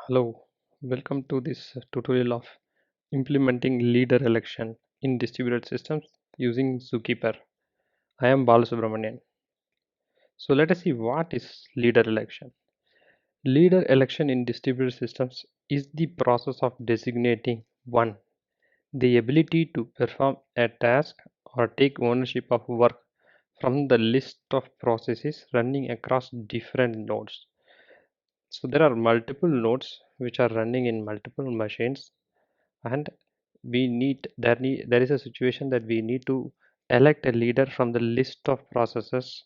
Hello, welcome to this tutorial of implementing leader election in distributed systems using Zookeeper. I am Balasubramanian. So let us see what is leader election. Leader election in distributed systems is the process of designating one, the ability to perform a task or take ownership of work from the list of processes running across different nodes. So there are multiple nodes which are running in multiple machines, and there is a situation that we need to elect a leader from the list of processes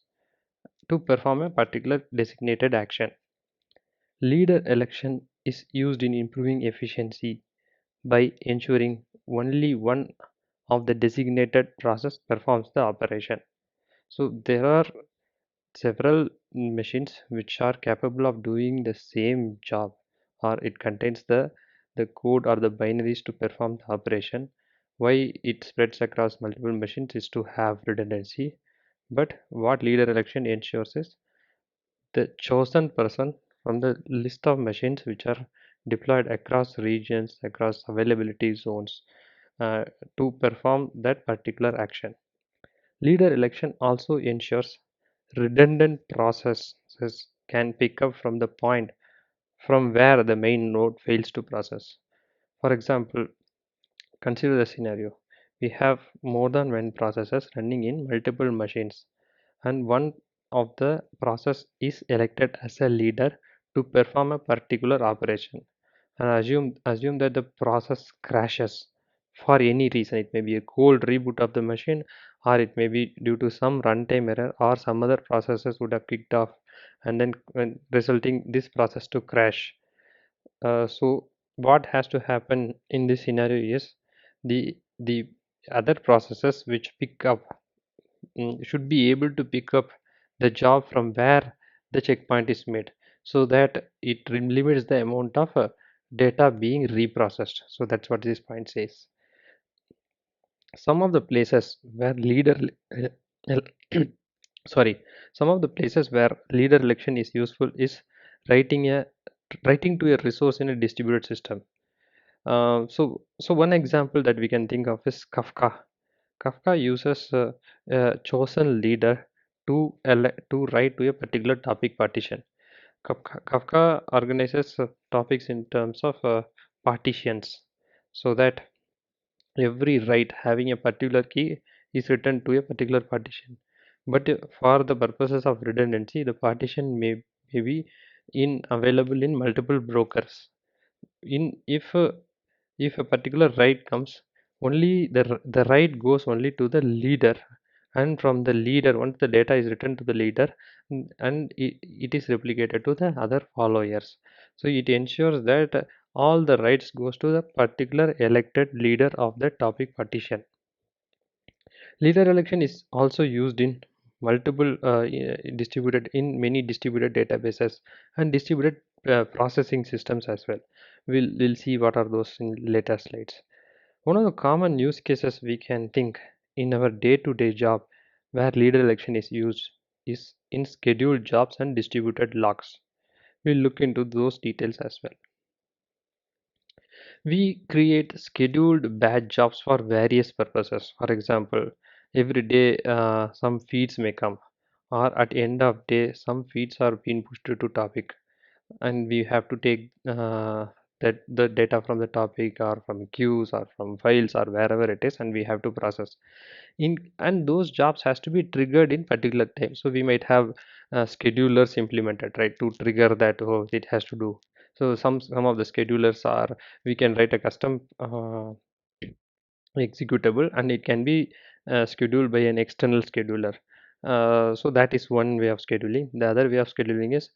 to perform a particular designated action. Leader election is used in improving efficiency by ensuring only one of the designated process performs the operation. So there are several machines which are capable of doing the same job, or it contains the code or the binaries to perform the operation. Why it spreads across multiple machines is to have redundancy, but what leader election ensures is the chosen person from the list of machines which are deployed across regions, across availability zones, uh, to perform that particular action. Leader election also ensures redundant processes can pick up from the point from where the main node fails to process. For example, consider the scenario. We have more than one processes running in multiple machines, and one of the process is elected as a leader to perform a particular operation. And assume that the process crashes for any reason. It may be a cold reboot of the machine, or it may be due to some runtime error, or some other processes would have kicked off, and then resulting this process to crash. So what has to happen in this scenario is the other processes which pick up, should be able to pick up the job from where the checkpoint is made, so that it limits the amount of data being reprocessed. So that's what this point says. Some of the places where leader sorry, some of the places where leader election is useful is writing a writing to a resource in a distributed system. So one example that we can think of is Kafka. Kafka uses a chosen leader to write to a particular topic partition. Kafka organizes topics in terms of partitions, so that every write having a particular key is written to a particular partition. But for the purposes of redundancy, the partition may be available in multiple brokers. In if a particular write comes, only the write goes only to the leader, and from the leader, once the data is written to the leader, and it is replicated to the other followers. So it ensures that all the writes goes to the particular elected leader of the topic partition. Leader election is also used in multiple distributed in many distributed databases and distributed processing systems as well. We'll see what are those in later slides. One of the common use cases we can think in our day-to-day job where leader election is used is in scheduled jobs and distributed logs. We'll look into those details as well. We create scheduled batch jobs for various purposes. For example, every day some feeds may come, or at the end of day some feeds are being pushed to topic, and we have to take that the data from the topic or from queues or from files or wherever it is, and we have to process in, and those jobs has to be triggered in particular time. So we might have schedulers implemented, right, to trigger that. Oh, it has to do. So some of the schedulers are, we can write a custom executable, and it can be scheduled by an external scheduler. So that is one way of scheduling. The other way of scheduling is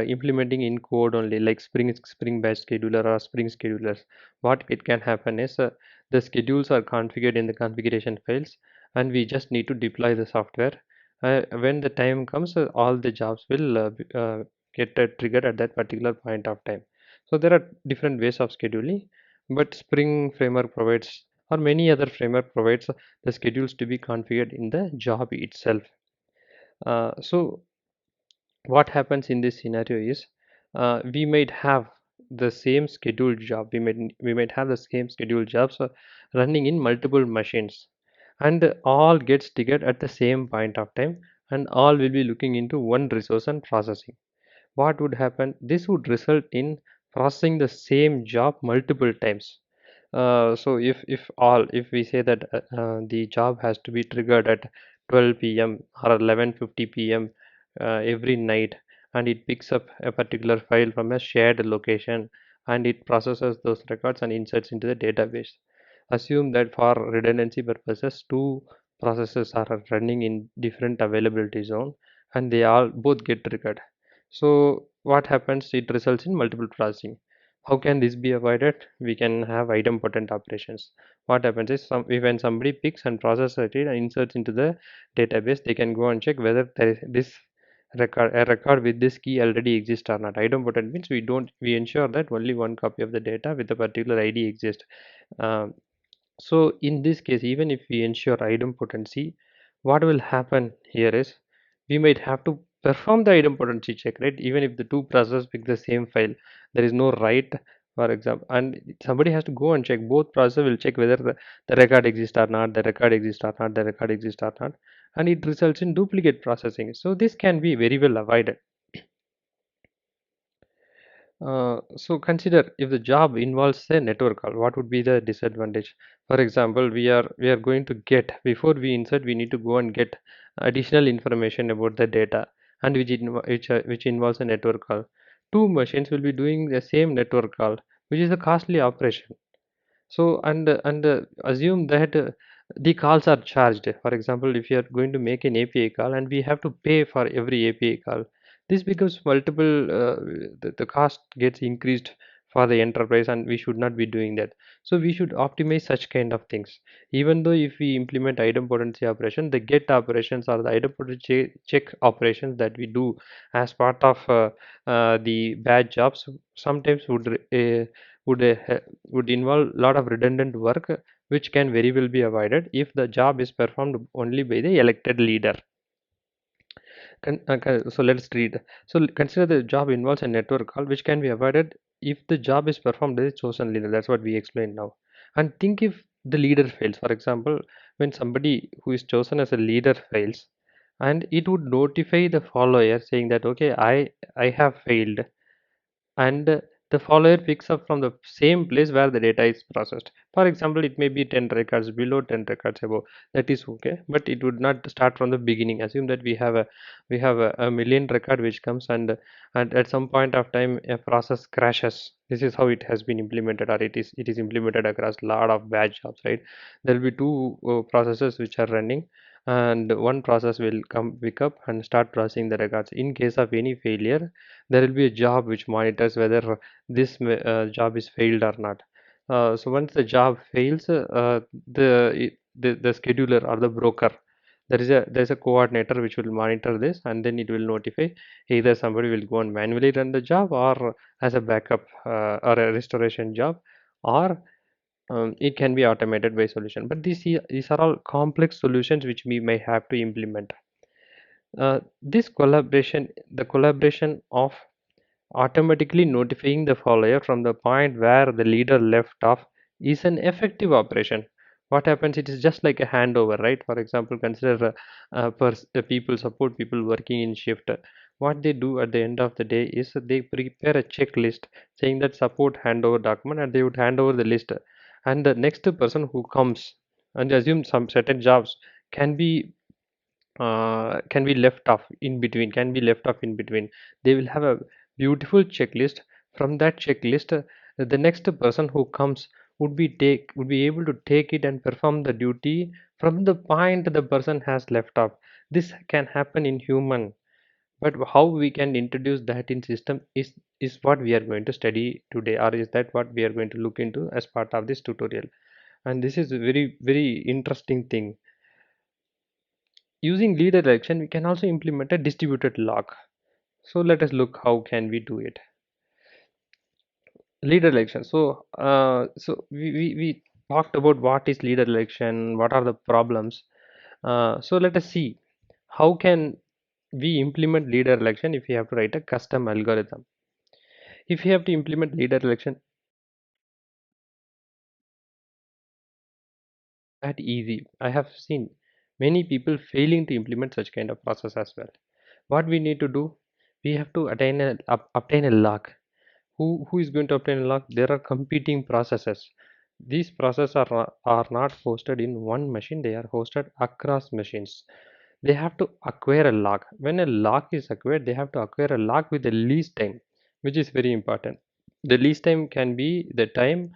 implementing in code only, like spring batch scheduler or spring schedulers. What it can happen is the schedules are configured in the configuration files, and we just need to deploy the software. When the time comes, all the jobs will get triggered at that particular point of time. So there are different ways of scheduling, but Spring Framework provides, or many other framework provides, the schedules to be configured in the job itself. So what happens in this scenario is we might have the same scheduled job. We might have the same scheduled jobs running in multiple machines, and all gets triggered at the same point of time, and all will be looking into one resource and processing. What would happen? This would result in processing the same job multiple times. So if we say that the job has to be triggered at 12 p.m. or 11:50 p.m. Every night, and it picks up a particular file from a shared location, and it processes those records and inserts into the database. Assume that for redundancy purposes, two processes are running in different availability zone, and they all both get triggered. So what happens? It results in multiple processing. How can this be avoided? We can have idempotent operations. What happens is when somebody picks and processes it and inserts into the database, they can go and check whether there is this record with this key already exists or not. Idempotent means we ensure that only one copy of the data with a particular ID exists. Um, so in this case, even if we ensure idempotency, what will happen here is we might have to perform the idempotency check, right? Even if the two processes pick the same file, there is no write, for example, and somebody has to go and check. Both processes will check whether the record exists or not, the record exists or not, the record exists or not, and it results in duplicate processing. So this can be very well avoided. So consider if the job involves a network call, what would be the disadvantage? For example, we are going to get, before we insert, we need to go and get additional information about the data, and which involves a network call. Two machines will be doing the same network call, which is a costly operation. So assume that the calls are charged. For example, if you are going to make an API call and we have to pay for every API call, this becomes multiple. The cost gets increased for the enterprise, and we should not be doing that. So we should optimize such kind of things. Even though if we implement idempotency operation, the get operations or the idempotency check operations that we do as part of the batch jobs sometimes would would involve a lot of redundant work, which can very well be avoided if the job is performed only by the elected leader. So let's read. So consider the job involves a network call, which can be avoided if the job is performed by the chosen leader. That's what we explained now. And think if the leader fails. For example, when somebody who is chosen as a leader fails, and it would notify the follower saying that okay, I have failed, and the follower picks up from the same place where the data is processed. For example, it may be 10 records below, 10 records above. That is okay, but it would not start from the beginning. Assume that we have a million record which comes, and at some point of time a process crashes. This is how it has been implemented, or it is implemented across a lot of batch jobs, right? There will be two processes which are running, and one process will come pick up and start processing the records. In case of any failure, there will be a job which monitors whether this job is failed or not. So once the job fails, the scheduler or the broker, there's a coordinator which will monitor this, and then it will notify either somebody will go and manually run the job, or as a backup or a restoration job, or it can be automated by solution. But these are all complex solutions which we may have to implement. The collaboration of automatically notifying the follower from the point where the leader left off is an effective operation. What happens? It is just like a handover, right? For example, consider people, support people working in shift. What they do at the end of the day is they prepare a checklist saying that support handover document, and they would hand over the list, and the next person who comes, and assume some certain jobs can be can be left off in between. They will have a beautiful checklist. From that checklist, the next person who comes would be able to take it and perform the duty from the point the person has left off. This can happen in human, but how we can introduce that in system is what we are going to study today, or is that what we are going to look into as part of this tutorial. And this is a very very interesting thing. Using leader election, we can also implement a distributed lock. So let us look how can we do it. Leader election. So we talked about what is leader election, what are the problems. So let us see how can we implement leader election if we have to write a custom algorithm. If you have to implement leader election, that easy. I have seen many people failing to implement such kind of process as well. What we need to do, we have to obtain a lock. Who is going to obtain a lock? There are competing processes. These processes are not hosted in one machine, they are hosted across machines. They have to acquire a lock. When a lock is acquired, they have to acquire a lock with the least time, which is very important. The least time can be the time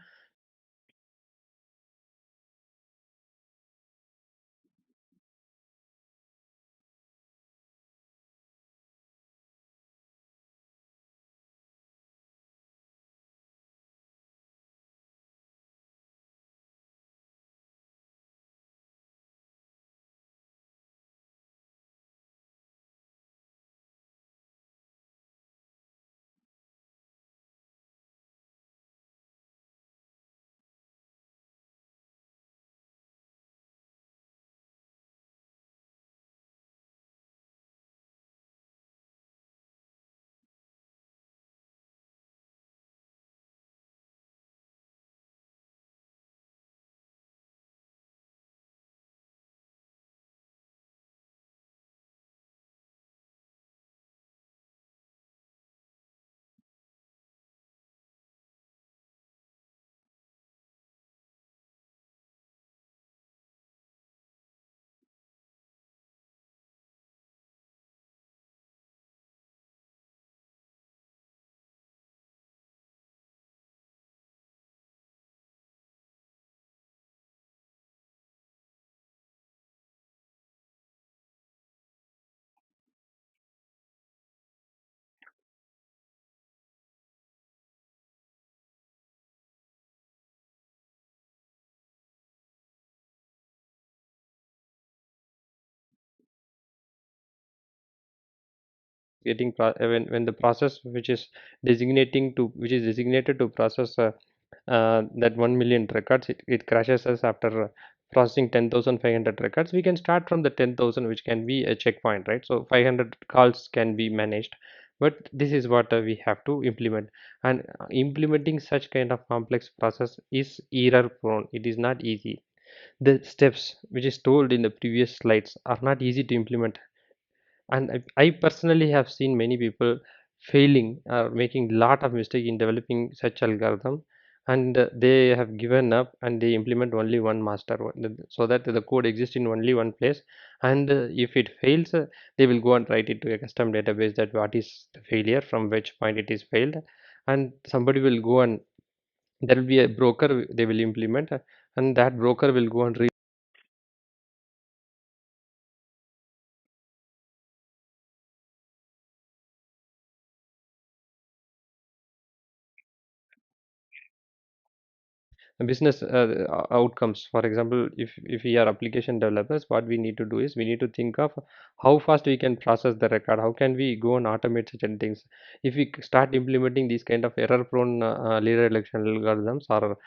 when the process which is designated to process that 1 million records, it crashes us after processing 10,500 records. We can start from the 10,000, which can be a checkpoint, right? So 500 calls can be managed, but this is what we have to implement. And implementing such kind of complex process is error prone. It is not easy. The steps which is told in the previous slides are not easy to implement, and I personally have seen many people failing or making lot of mistake in developing such algorithm, and they have given up and they implement only one so that the code exists in only one place. And if it fails, they will go and write it to a custom database that what is the failure, from which point it is failed, and somebody will go and there will be a broker they will implement, and that broker will go and business outcomes. For example, if we are application developers, what we need to do is we need to think of how fast we can process the record, how can we go and automate certain things. If we start implementing these kind of error prone leader election algorithms, or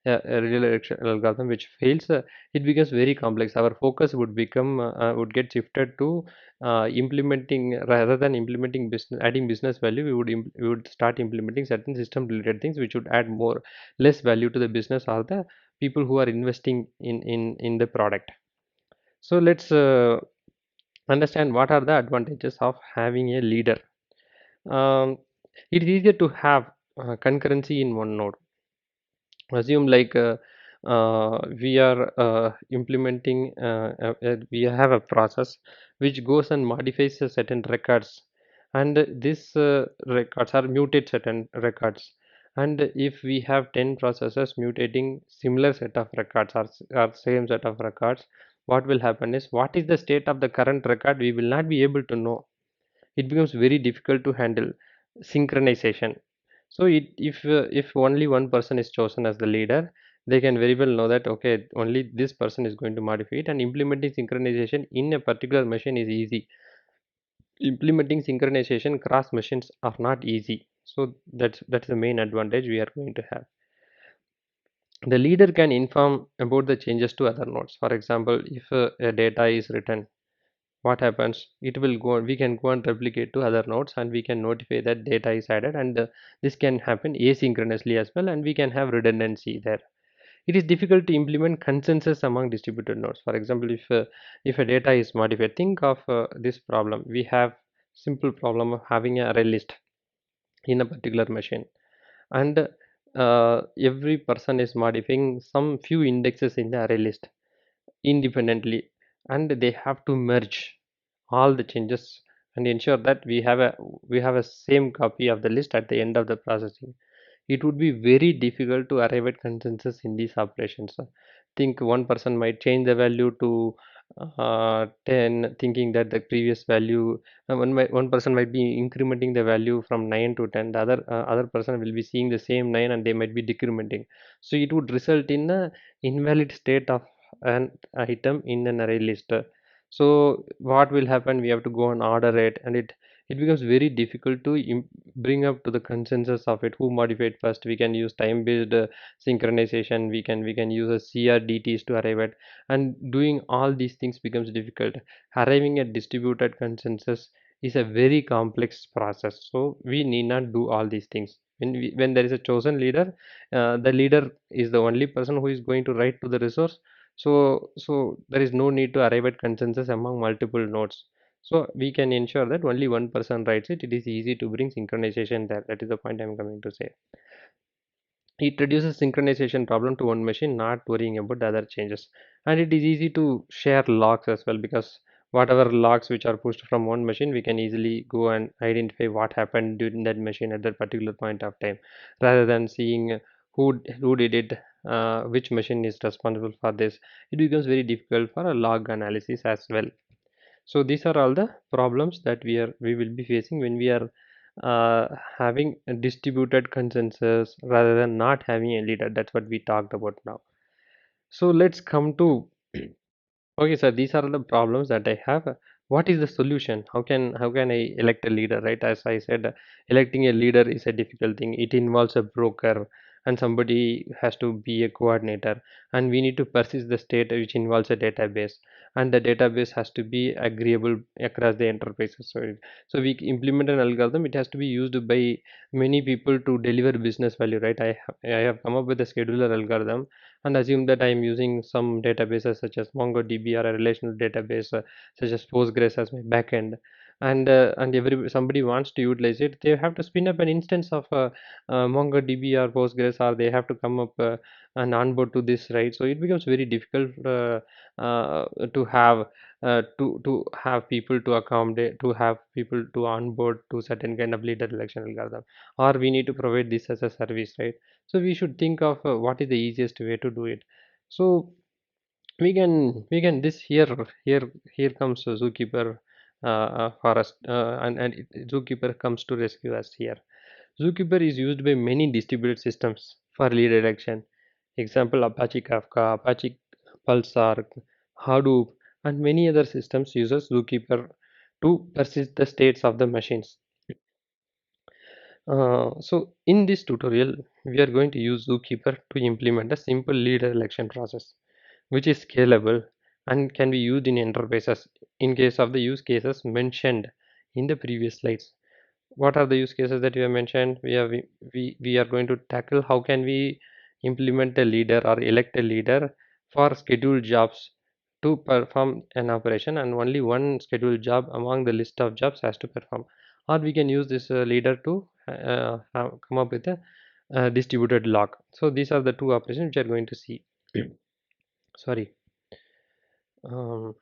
a real election algorithm which fails, it becomes very complex. Our focus would become would get shifted to implementing, rather than implementing business adding business value. We would start implementing certain system related things which would add more less value to the business or the people who are investing in the product. So let's understand what are the advantages of having a leader. um, it is easier to have concurrency in one node. Assume like we are implementing we have a process which goes and modifies certain records, and these records are mutate certain records. And if we have 10 processes mutating similar set of records, or same set of records, what will happen is, what is the state of the current record, we will not be able to know. It becomes very difficult to handle synchronization. So if only one person is chosen as the leader, they can very well know that okay, only this person is going to modify it, and implementing synchronization in a particular machine is easy. Implementing synchronization cross machines are not easy. So that's the main advantage we are going to have. The leader can inform about the changes to other nodes. For example, if a data is written, what happens, it will go, we can go and replicate to other nodes, and we can notify that data is added, and this can happen asynchronously as well, and we can have redundancy there. It is difficult to implement consensus among distributed nodes. For example, if a data is modified, think of this problem. We have simple problem of having a array list in a particular machine, and every person is modifying some few indexes in the array list independently, and they have to merge all the changes and ensure that we have a same copy of the list at the end of the processing. It would be very difficult to arrive at consensus in these operations. Think one person might change the value to 10, thinking that the previous value, one person might be incrementing the value from 9 to 10, the other person will be seeing the same 9 and they might be decrementing. So it would result in a invalid state of an item in an array list. So what will happen, we have to go and order it, and it becomes very difficult to bring up to the consensus of it, who modified first. We can use time based synchronization, we can use a CRDTs to arrive at, and doing all these things becomes difficult. Arriving at distributed consensus is a very complex process, so we need not do all these things. When there is a chosen leader, the leader is the only person who is going to write to the resource. So there is no need to arrive at consensus among multiple nodes. So we can ensure that only one person writes it. It is easy to bring synchronization there. That is the point I'm coming to say. It reduces synchronization problem to one machine, not worrying about the other changes. And it is easy to share logs as well, because whatever logs which are pushed from one machine, we can easily go and identify what happened during that machine at that particular point of time, rather than seeing who did it, which machine is responsible for this. It becomes very difficult for a log analysis as well. So these are all the problems that we will be facing when we are having a distributed consensus rather than not having a leader. That's what we talked about now. So let's come to okay, sir. These are the problems that I have. What is the solution? How can I elect a leader? Right, as I said, electing a leader is a difficult thing. It involves a broker, and somebody has to be a coordinator, and we need to persist the state, which involves a database, and the database has to be agreeable across the enterprises. So we implement an algorithm. It has to be used by many people to deliver business value. Right, I have come up with a scheduler algorithm, and assume that I am using some databases such as MongoDB or a relational database such as Postgres as my backend, and every somebody wants to utilize it, they have to spin up an instance of MongoDB or Postgres, or they have to come up and onboard to this, right? So it becomes very difficult to have people to accommodate, to have people to onboard to certain kind of leader election algorithm, or we need to provide this as a service, right? So we should think of what is the easiest way to do it. So we can this here comes Zookeeper for us, Zookeeper comes to rescue us here. Zookeeper is used by many distributed systems for lead detection. Example, Apache Kafka, Apache Pulsar, Hadoop, and many other systems uses Zookeeper to persist the states of the machines. So in this tutorial, we are going to use Zookeeper to implement a simple leader election process, which is scalable and can be used in enterprises in case of the use cases mentioned in the previous slides. What are the use cases that we have mentioned? We are going to tackle how can we implement a leader or elect a leader for scheduled jobs to perform an operation, and only one scheduled job among the list of jobs has to perform. Or we can use this leader to come up with a distributed log. So these are the two operations which are going to see. Sorry. um,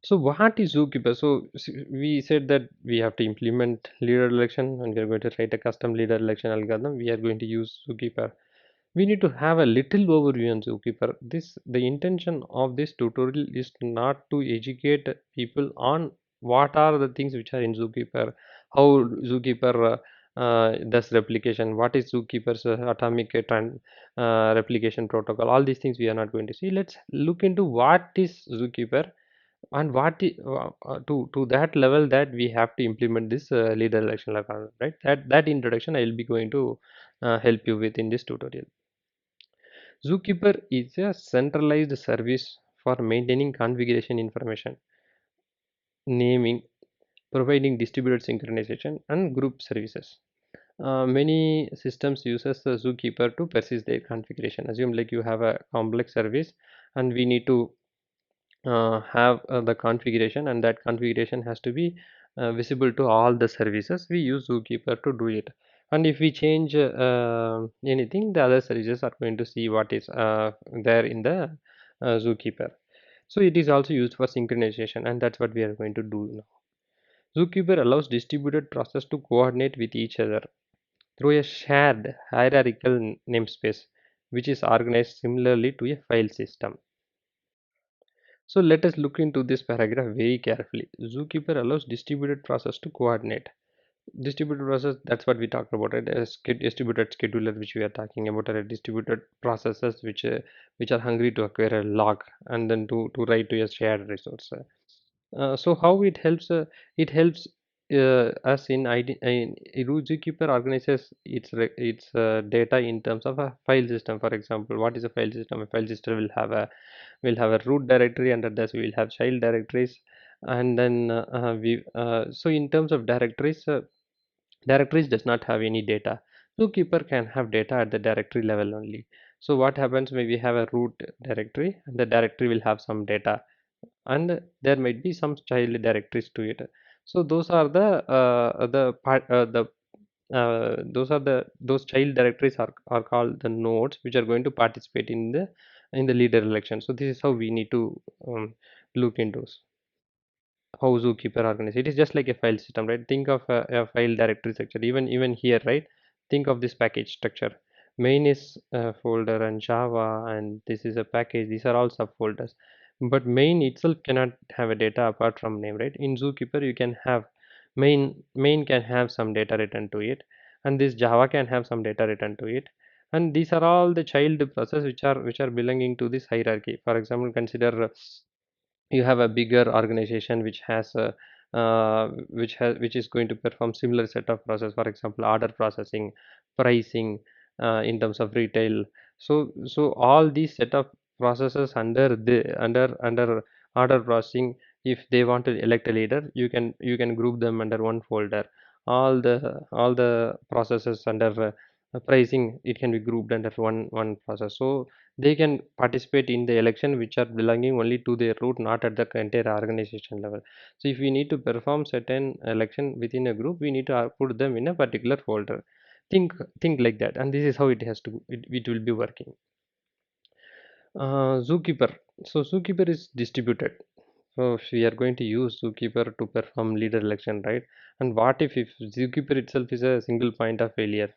So what is Zookeeper? So we said that we have to implement leader election, and we are going to write a custom leader election algorithm. We are going to use Zookeeper. We need to have a little overview on Zookeeper. The intention of this tutorial is not to educate people on what are the things which are in Zookeeper, how Zookeeper does replication, what is Zookeeper's atomic replication protocol. All these things we are not going to see. Let's look into what is Zookeeper, and to that level that we have to implement this leader election algorithm, right? That introduction I will be going to help you with in this tutorial. Zookeeper is a centralized service for maintaining configuration information. naming, providing distributed synchronization, and group services. Many systems uses the Zookeeper to persist their configuration. Assume like you have a complex service and we need to have the configuration, and that configuration has to be visible to all the services. We use Zookeeper to do it, and if we change anything, the other services are going to see what is there in the Zookeeper. So it is also used for synchronization, and that's what we are going to do now. Zookeeper allows distributed process to coordinate with each other through a shared hierarchical namespace, which is organized similarly to a file system. So let us look into this paragraph very carefully. Zookeeper allows distributed process to coordinate. Distributed process, that's what we talked about, right? A distributed scheduler, which we are talking about, are distributed processes which are hungry to acquire a log and then to write to a shared resource. So how it helps? It helps us in Zookeeper organizes its data in terms of a file system. For example, what is a file system? A file system will have a root directory. Under this we will have child directories, and then we so in terms of directories does not have any data. Zookeeper can have data at the directory level only. So what happens when we have a root directory, and the directory will have some data, and there might be some child directories to it. So those child directories are called the nodes, which are going to participate in the leader election. So this is how we need to look into how Zookeeper organized. It is just like a file system, right? Think of a file directory structure. Even here, right? Think of this package structure. Main is a folder and Java, and this is a package. These are all subfolders. But main itself cannot have a data apart from name, right? In Zookeeper, you can have main can have some data written to it, and this Java can have some data written to it. And these are all the child process which are belonging to this hierarchy. For example, consider you have a bigger organization which is going to perform similar set of process, for example order processing, pricing, in terms of retail. So all these set of processes under order processing, if they want to elect a leader, you can group them under one folder. All the processes under pricing, it can be grouped under one process. So they can participate in the election which are belonging only to their root, not at the entire organization level. So if we need to perform certain election within a group, we need to put them in a particular folder. Think like that, and this is how it will be working. Zookeeper. So Zookeeper is distributed. So if we are going to use Zookeeper to perform leader election, right? And what if Zookeeper itself is a single point of failure?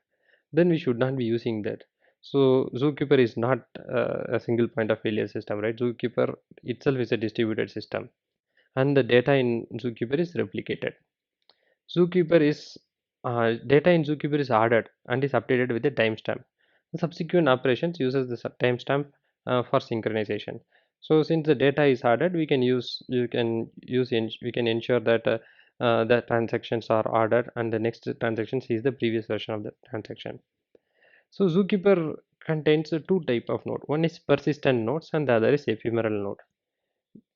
Then we should not be using that. So Zookeeper is not a single point of failure system, right? Zookeeper itself is a distributed system, and the data in Zookeeper is replicated. Zookeeper is Data in Zookeeper is ordered and is updated with a timestamp. The subsequent operations uses the timestamp for synchronization. So since the data is ordered, we can ensure that the transactions are ordered and the next transaction sees the previous version of the transaction. So Zookeeper contains two type of node. One is persistent nodes and the other is ephemeral node.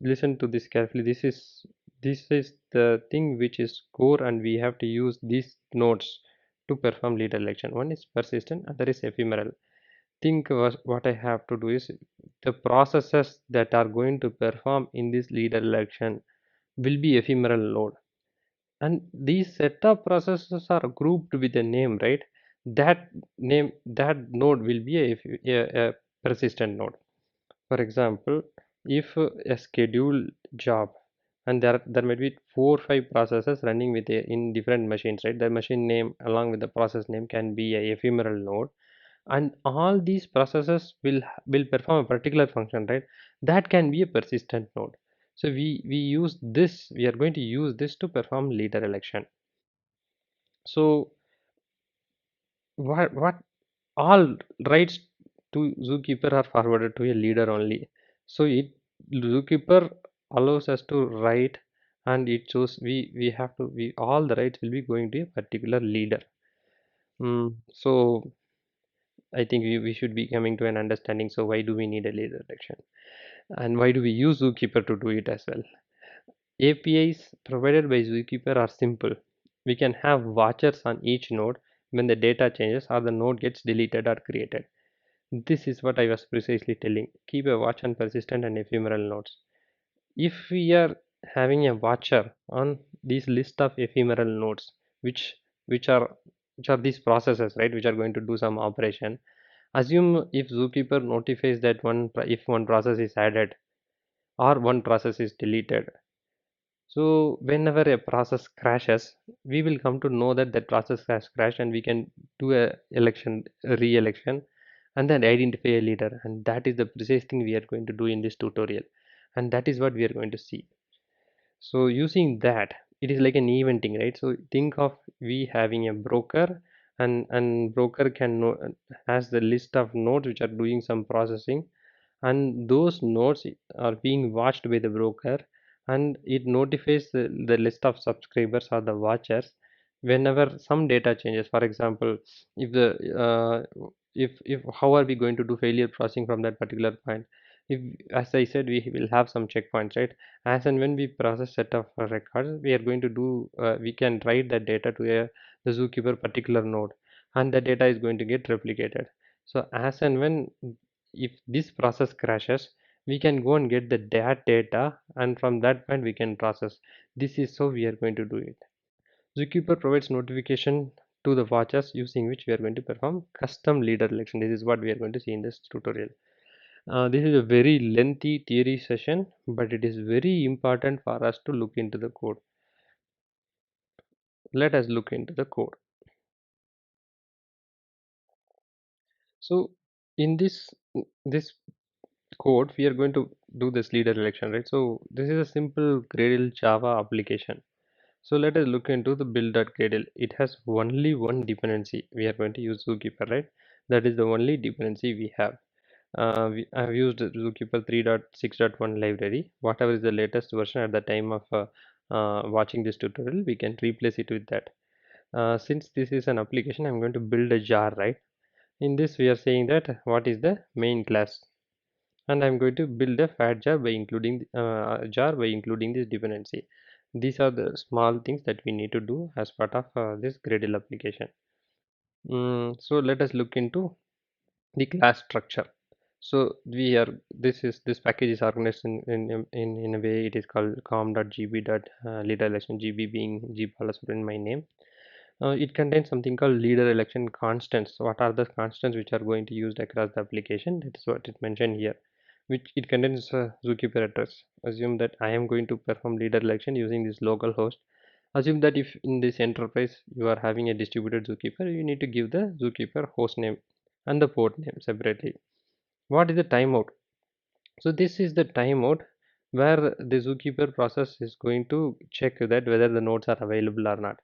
Listen to this carefully. This is the thing which is core, and we have to use these nodes to perform lead election. One is persistent, other is ephemeral. Think what I have to do is the processes that are going to perform in this leader election will be ephemeral node, and these set of processes are grouped with a name, right? That node will be a persistent node. For example, if a schedule job, and there might be 4 or 5 processes running in different machines, right? The machine name along with the process name can be a ephemeral node, and all these processes will perform a particular function, right? That can be a persistent node. So we are going to use this to perform leader election. So what all rights to Zookeeper are forwarded to a leader only. So it Zookeeper allows us to write, and it shows we have to we all the rights will be going to a particular leader. So I think we should be coming to an understanding. So why do we need a leader election, and why do we use Zookeeper to do it as well? APIs provided by Zookeeper are simple. We can have watchers on each node when the data changes or the node gets deleted or created. This is what I was precisely telling. Keep a watch on persistent and ephemeral nodes. If we are having a watcher on this list of ephemeral nodes, which which are which are these processes, right, which are going to do some operation. Assume if Zookeeper notifies that if one process is added or one process is deleted. So whenever a process crashes, we will come to know that that process has crashed, and we can do a re-election, and then identify a leader. And that is the precise thing we are going to do in this tutorial, and that is what we are going to see. So using that, it is like an eventing, right? So think of we having a broker, and broker can know has the list of nodes which are doing some processing, and those nodes are being watched by the broker, and it notifies the list of subscribers or the watchers whenever some data changes. For example, if the if how are we going to do failure processing from that particular point? If, as I said, we will have some checkpoints, right? As and when we process set of records, we are going to do we can write that data to the Zookeeper particular node, and the data is going to get replicated. So as and when if this process crashes, we can go and get the that data, and from that point we can process. This is how we are going to do it. Zookeeper provides notification to the watchers, using which we are going to perform custom leader election. This is what we are going to see in this tutorial. This is a very lengthy theory session, but it is very important for us to look into the code. Let us look into the code. So in this code, we are going to do this leader election, right? So this is a simple Gradle Java application. So let us look into the build.gradle. It has only one dependency. We are going to use Zookeeper, right? That is the only dependency we have. I have used Zookeeper 3.6.1 library. Whatever is the latest version at the time of watching this tutorial, we can replace it with that. Since this is an application, I'm going to build a jar, right? In this, we are saying that what is the main class, and I'm going to build a fat jar by including this dependency. These are the small things that we need to do as part of this Gradle application. So let us look into the class structure. So we are this package is organized in a way. It is called com.gb.leader election, gb being G Balasubramanian, my name. It contains something called leader election constants. What are the constants which are going to used across the application? That is what it mentioned here. Which it contains Zookeeper address. Assume that I am going to perform leader election using this local host. Assume that if in this enterprise you are having a distributed Zookeeper, you need to give the Zookeeper host name and the port name separately. What is the timeout? So this is the timeout where the Zookeeper process is going to check that whether the nodes are available or not.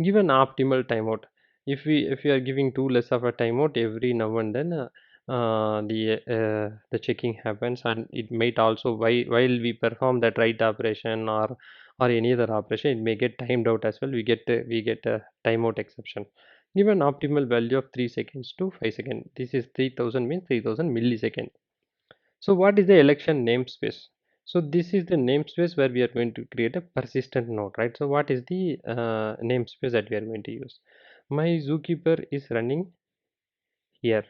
Give an optimal timeout. If we are giving too less of a timeout every now and then, the checking happens, and it might also while we perform that write operation or any other operation, it may get timed out as well. We get a timeout exception. Give an optimal value of 3 seconds to 5 seconds. This is 3000 means 3000 millisecond. So what is the election namespace? So this is the namespace where we are going to create a persistent node, right? So what is the namespace that we are going to use? My Zookeeper is running here.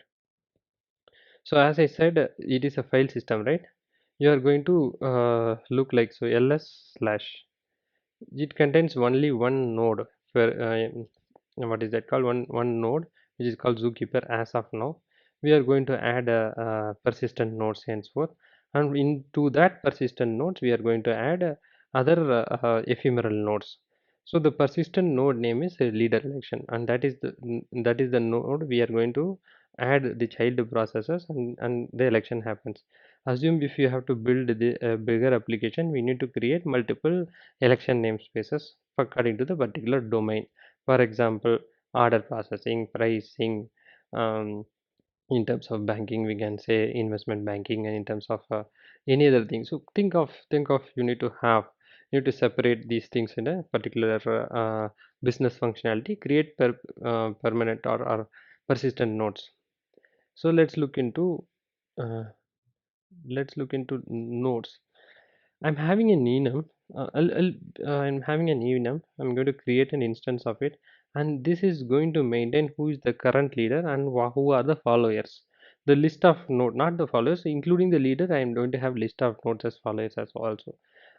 So as I said, it is a file system, right? You are going to look like so ls slash. It contains only one node for what is that called? One node which is called Zookeeper. As of now, we are going to add a persistent nodes henceforth, and into that persistent nodes we are going to add other ephemeral nodes. So the persistent node name is leader election, and that is the node we are going to add the child processes, and the election happens. Assume if you have to build the bigger application, we need to create multiple election namespaces according to the particular domain. For example, order processing, pricing, um, in terms of banking we can say investment banking, and in terms of any other thing. So think of you need to separate these things in a particular business functionality, create permanent or persistent nodes. So uh, let's look into nodes. I'm having an enum I'm having an enum. I'm going to create an instance of it, and this is going to maintain who is the current leader and who are the followers. The list of node, not the followers, including the leader. I am going to have list of nodes as followers as also.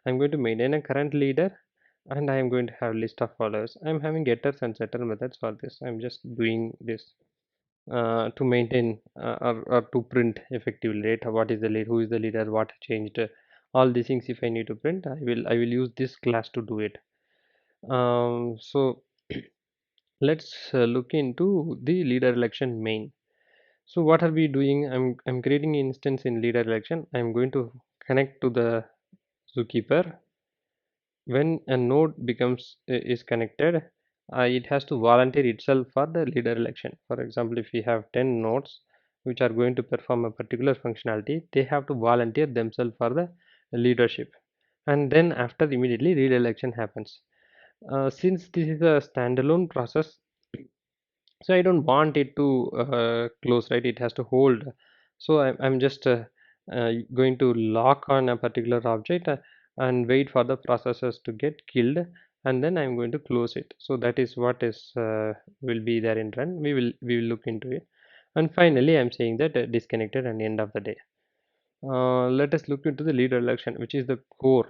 I'm going to maintain a current leader, and I am going to have list of followers. I'm having getters and setter methods for this. I'm just doing this to maintain or to print effectively, right? What is the lead, who is the leader, what changed, all these things. If I need to print, I will use this class to do it. So let's look into the leader election main. So what are we doing? I'm creating an instance in leader election. I'm going to connect to the zookeeper. When a node becomes is connected, it has to volunteer itself for the leader election. For example, if we have 10 nodes which are going to perform a particular functionality, they have to volunteer themselves for the leadership, and then after immediately leader election happens. Since this is a standalone process, so I don't want it to close, right? It has to hold. So I'm just going to lock on a particular object and wait for the processes to get killed, and then I'm going to close it. So that is what is will be there in run. We will look into it, and finally I'm saying that disconnected and end of the day. Let us look into the leader election, which is the core.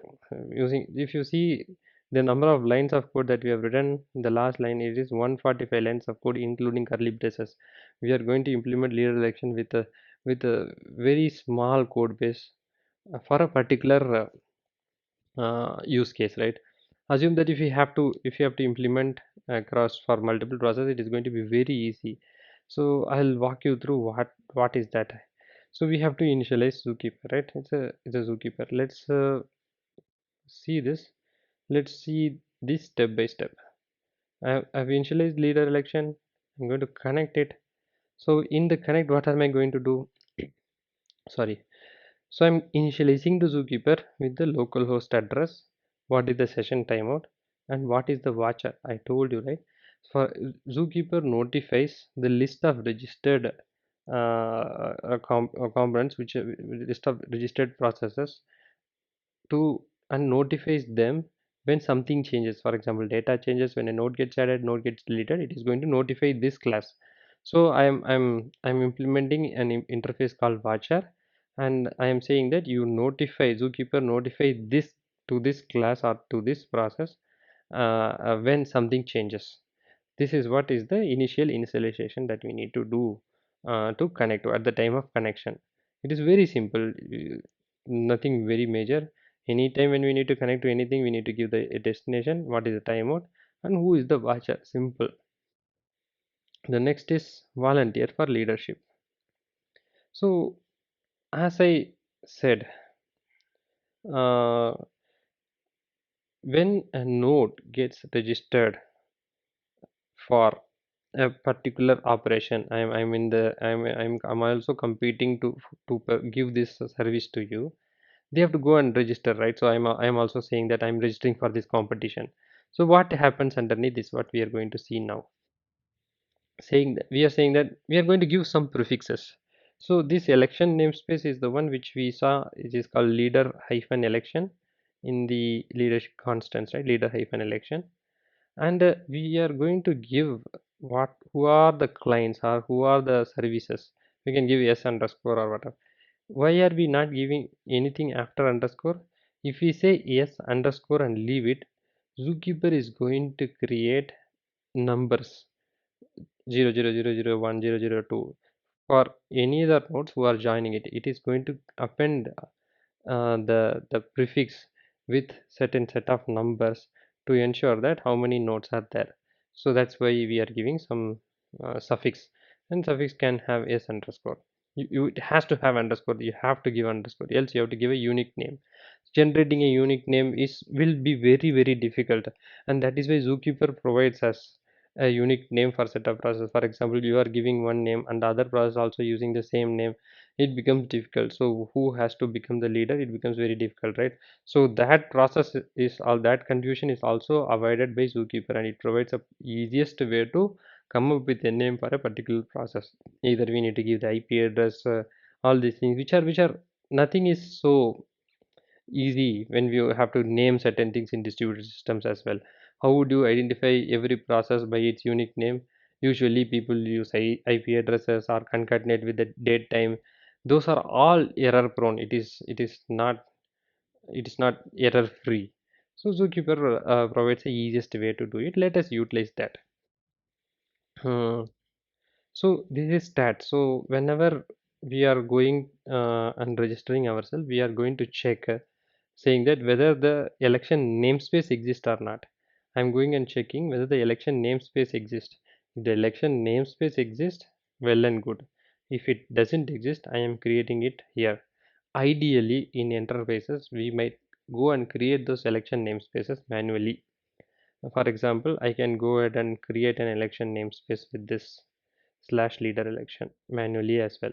Using, if you see the number of lines of code that we have written, the last line, it is 145 lines of code, including curly braces. We are going to implement leader election with a very small code base for a particular use case, right? Assume that if you have to implement across for multiple processes, it is going to be very easy. So I'll walk you through what is that. So we have to initialize zookeeper, right? It's a zookeeper. Let's see this. Let's see this step by step. I've initialized leader election. I'm going to connect it. So in the connect, what am I going to do? Sorry. So I'm initializing the zookeeper with the localhost address. What is the session timeout and what is the watcher? I told you, right? For zookeeper notifies the list of registered components, which list of registered processes to, and notifies them when something changes. For example, data changes. When a node gets added, node gets deleted, it is going to notify this class. So I'm implementing an interface called watcher, and I am saying that you notify zookeeper notify this to this class or to this process when something changes. This is what is the initial initialization that we need to do to connect at the time of connection. It is very simple, nothing very major. Anytime when we need to connect to anything, we need to give the a destination, what is the timeout, and who is the watcher. Simple. The next is volunteer for leadership. So as I said, uh, when a node gets registered for a particular operation, I'm in the I'm also competing to give this service to you. They have to go and register, right? So I'm also saying that I'm registering for this competition. So what happens underneath is what we are going to see now. Saying that we are saying that we are going to give some prefixes. So this election namespace is the one which we saw. It is called leader hyphen election in the leadership constants, right? Leader hyphen election. And we are going to give what, who are the clients or who are the services. We can give s underscore or whatever. Why are we not giving anything after underscore? If we say yes underscore and leave it, zookeeper is going to create numbers 00001 002 for any other nodes who are joining it. It is going to append the prefix with certain set of numbers to ensure that how many nodes are there. So that's why we are giving some suffix, and suffix can have s underscore. It has to have underscore. You have to give underscore, else you have to give a unique name. Generating a unique name is will be very difficult, and that is why zookeeper provides us a unique name for setup process. For example, you are giving one name and the other process also using the same name, it becomes difficult. So who has to become the leader, it becomes very difficult, right? So that process is all, that confusion is also avoided by zookeeper, and it provides a easiest way to come up with a name for a particular process. Either we need to give the IP address, all these things which are nothing is so easy when we have to name certain things in distributed systems as well. How would you identify every process by its unique name? Usually people use IP addresses or concatenate with the date time. Those are all error prone. It is not error free. So Zookeeper provides the easiest way to do it. Let us utilize that. Hmm. So this is stat. So whenever we are going and registering ourselves, we are going to check saying that whether the election namespace exists or not. I'm going and checking whether the election namespace exists. If the election namespace exists, well and good. If it doesn't exist, I am creating it here. Ideally, in enterprises, we might go and create those election namespaces manually. For example, I can go ahead and create an election namespace with this slash leader election manually as well.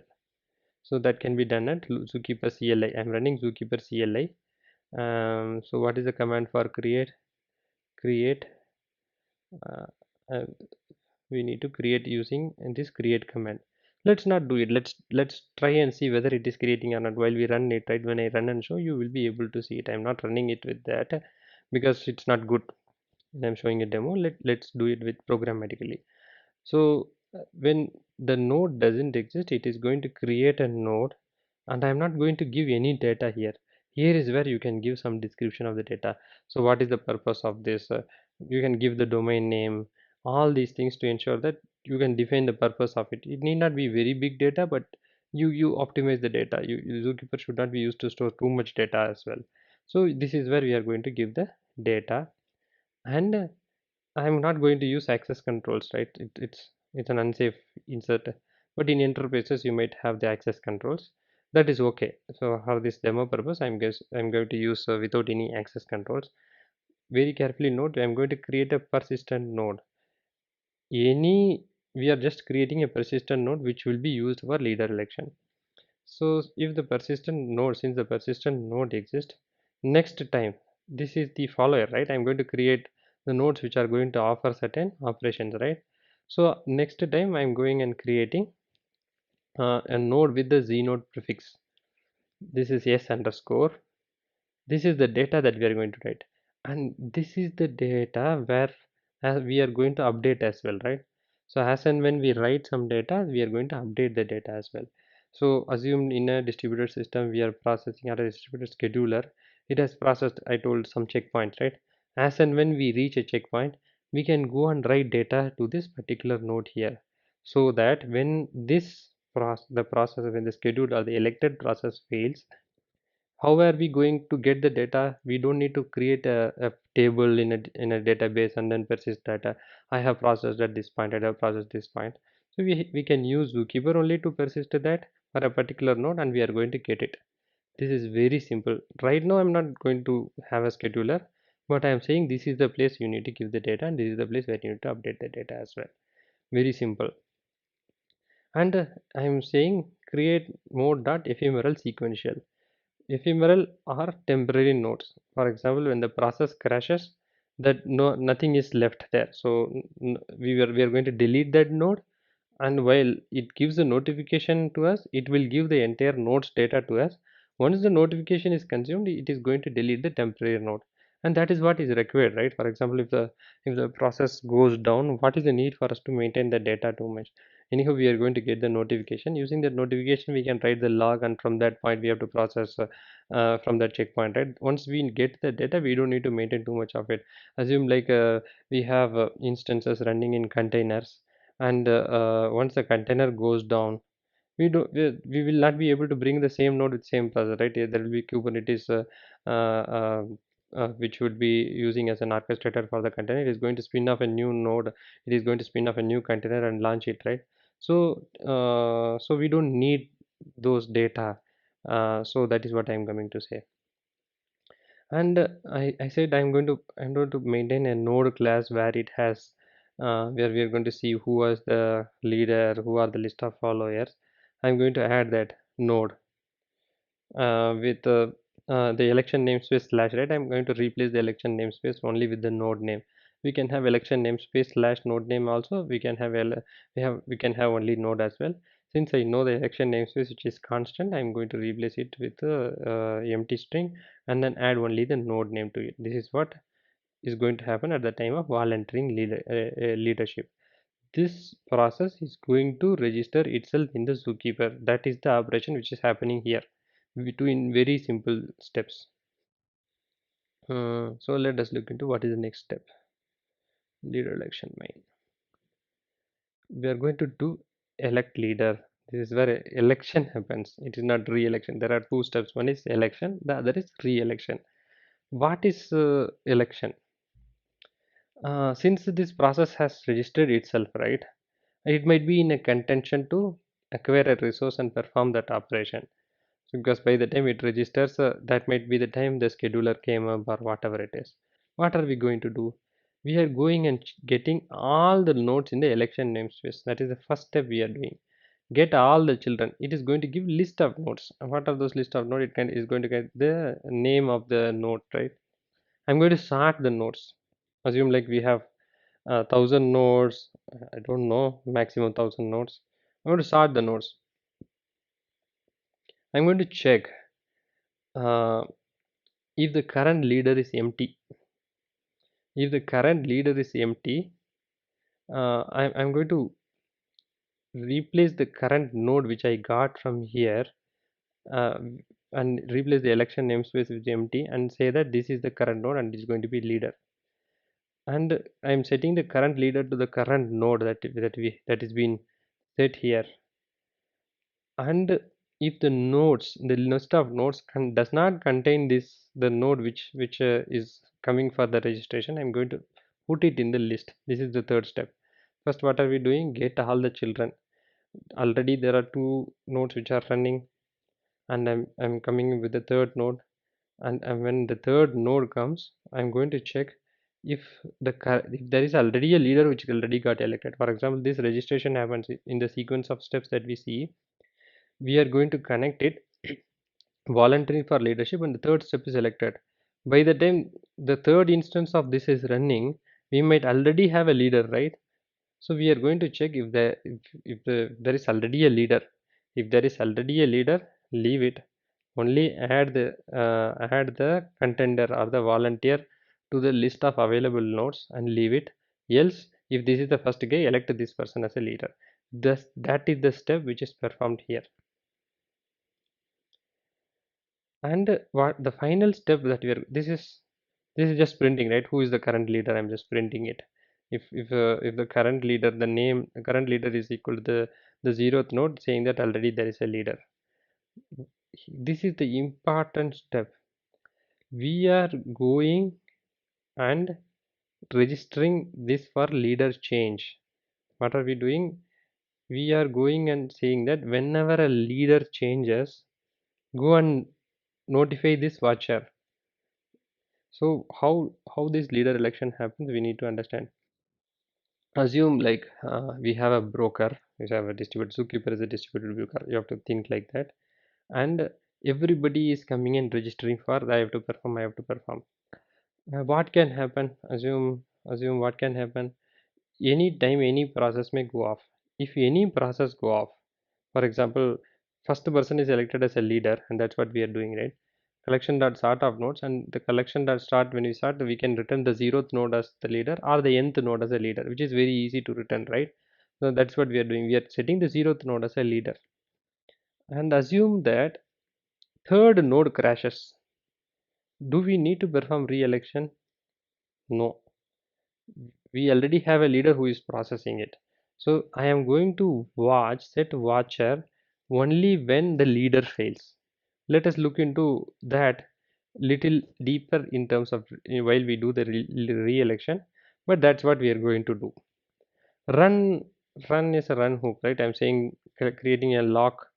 So that can be done at Zookeeper CLI. I'm running Zookeeper CLI. So what is the command for create? Create. Uh, uh, we need to create using this create command. Let's not do it. Let's try and see whether it is creating or not while we run it. Right, when I run and show, you will be able to see it. I'm not running it with that because it's not good. I'm showing a demo. Let's do it with programmatically. So when the node doesn't exist, it is going to create a node, and I'm not going to give any data here. Here is where you can give some description of the data. So what is the purpose of this? You can give the domain name, all these things to ensure that you can define the purpose of it. It need not be very big data, but you optimize the data. Zookeeper should not be used to store too much data as well. So this is where we are going to give the data, and I'm not going to use access controls, right? It's an unsafe insert, but in enterprises you might have the access controls. That is okay. So for this demo purpose, I'm going to use without any access controls. Very carefully note, I'm going to create a persistent node. We are just creating a persistent node which will be used for leader election. So if the persistent node, since the persistent node exists, next time, this is the follower, right? I'm going to create the nodes which are going to offer certain operations, right? So next time I'm going and creating a node with the z node prefix. This is s underscore. This is the data that we are going to write, and this is the data where we are going to update as well, right? So as and when we write some data, we are going to update the data as well. So assume in a distributed system we are processing at a distributed scheduler, it has processed, I told, some checkpoints, right? As and when we reach a checkpoint, we can go and write data to this particular node here, so that when the process, when the scheduled or the elected process fails, how are we going to get the data? We don't need to create a table in a database and then persist data. I have processed at this point, I have processed this point. So we can use Zookeeper only to persist that for a particular node, and we are going to get it. This is very simple. Right now I'm not going to have a scheduler, but I am saying this is the place you need to give the data, and this is the place where you need to update the data as well. Very simple. And I am saying create mode dot ephemeral sequential. Ephemeral are temporary nodes. For example, when the process crashes, that nothing is left there. So we are going to delete that node, and while it gives a notification to us, it will give the entire node's data to us. Once the notification is consumed, it is going to delete the temporary node, and that is what is required, right? For example, if the process goes down, what is the need for us to maintain the data too much? Anyhow, we are going to get the notification. Using that notification, we can write the log, and from that point we have to process from that checkpoint, right? Once we get the data, we don't need to maintain too much of it. Assume like we have instances running in containers, and once the container goes down, we will not be able to bring the same node with same process, right? There will be Kubernetes uh, uh, which would be using as an orchestrator for the container. It is going to spin off a new node, it is going to spin off a new container and launch it, right? So we don't need those data. So that is what I'm going to say. And I said I'm going to maintain a node class where it has where we are going to see who was the leader, who are the list of followers. I'm going to add that node with the election namespace slash, right? I'm going to replace the election namespace only with the node name. We can have election namespace slash node name also. We can have only node as well. Since I know the election namespace which is constant, I'm going to replace it with a empty string and then add only the node name to it. This is what is going to happen at the time of volunteering leadership. This process is going to register itself in the zookeeper. That is the operation which is happening here. We do in very simple steps. So let us look into what is the next step. Leader election main. We are going to do elect leader. This is where election happens. It is not re-election. There are two steps. One is election, the other is re-election. What is election? Since this process has registered itself, right? It might be in a contention to acquire a resource and perform that operation. So because by the time it registers, that might be the time the scheduler came up or whatever it is. What are we going to do? We are going and getting all the nodes in the election namespace. That is the first step we are doing. Get all the children. It is going to give list of nodes. What are those list of nodes? Is going to get the name of the node, right? I'm going to sort the nodes. Assume like we have 1,000 nodes. I don't know, maximum 1,000 nodes. I'm going to sort the nodes. I'm going to check uh, if the current leader is empty. If the current leader is empty, I'm going to replace the current node which I got from here, uh, and replace the election namespace with empty and say that this is the current node and it is going to be leader. And I'm setting the current leader to the current node that is being set here. And if the nodes, the list of nodes does not contain the node which is coming for the registration, I'm going to put it in the list. This is the third step. First, what are we doing? Get all the children. Already there are two nodes which are running, and I'm coming with the third node. And when the third node comes, I'm going to check if if there is already a leader which already got elected. For example, this registration happens in the sequence of steps that we see. We are going to connect it volunteering for leadership, and the third step is elected. By the time the third instance of this is running, we might already have a leader, right? So we are going to check there is already a leader. If there is already a leader, leave it. Only add the contender or the volunteer to the list of available nodes and leave it. Else, if this is the first guy, elect this person as a leader. That is the step which is performed here. And what the final step that we are this is just printing, right? Who is the current leader? I'm just printing it. If the current leader, the current leader is equal to the zeroth node, saying that already there is a leader. This is the important step. We are going and registering this for leader change. What are we doing? We are going and saying that whenever a leader changes, go and notify this watcher. So how this leader election happens, we need to understand. Assume like we have a broker, we have a distributed zookeeper is a distributed broker. You have to think like that, and everybody is coming and registering for I have to perform, I have to perform. What can happen? Assume what can happen. Any time any process may go off. If any process go off, for example, first person is elected as a leader, and that's what we are doing, right? Collection dot start of nodes, and the collection dot start, when we start, we can return the zeroth node as the leader or the nth node as a leader, which is very easy to return, right? So that's what we are doing. We are setting the zeroth node as a leader, and assume that third node crashes. Do we need to perform re-election? No, we already have a leader who is processing it. So I am going to set watcher only when the leader fails. Let us look into that little deeper in terms of while we do the re-election, but that's what we are going to do. Run is a run hook, right? I'm saying creating a lock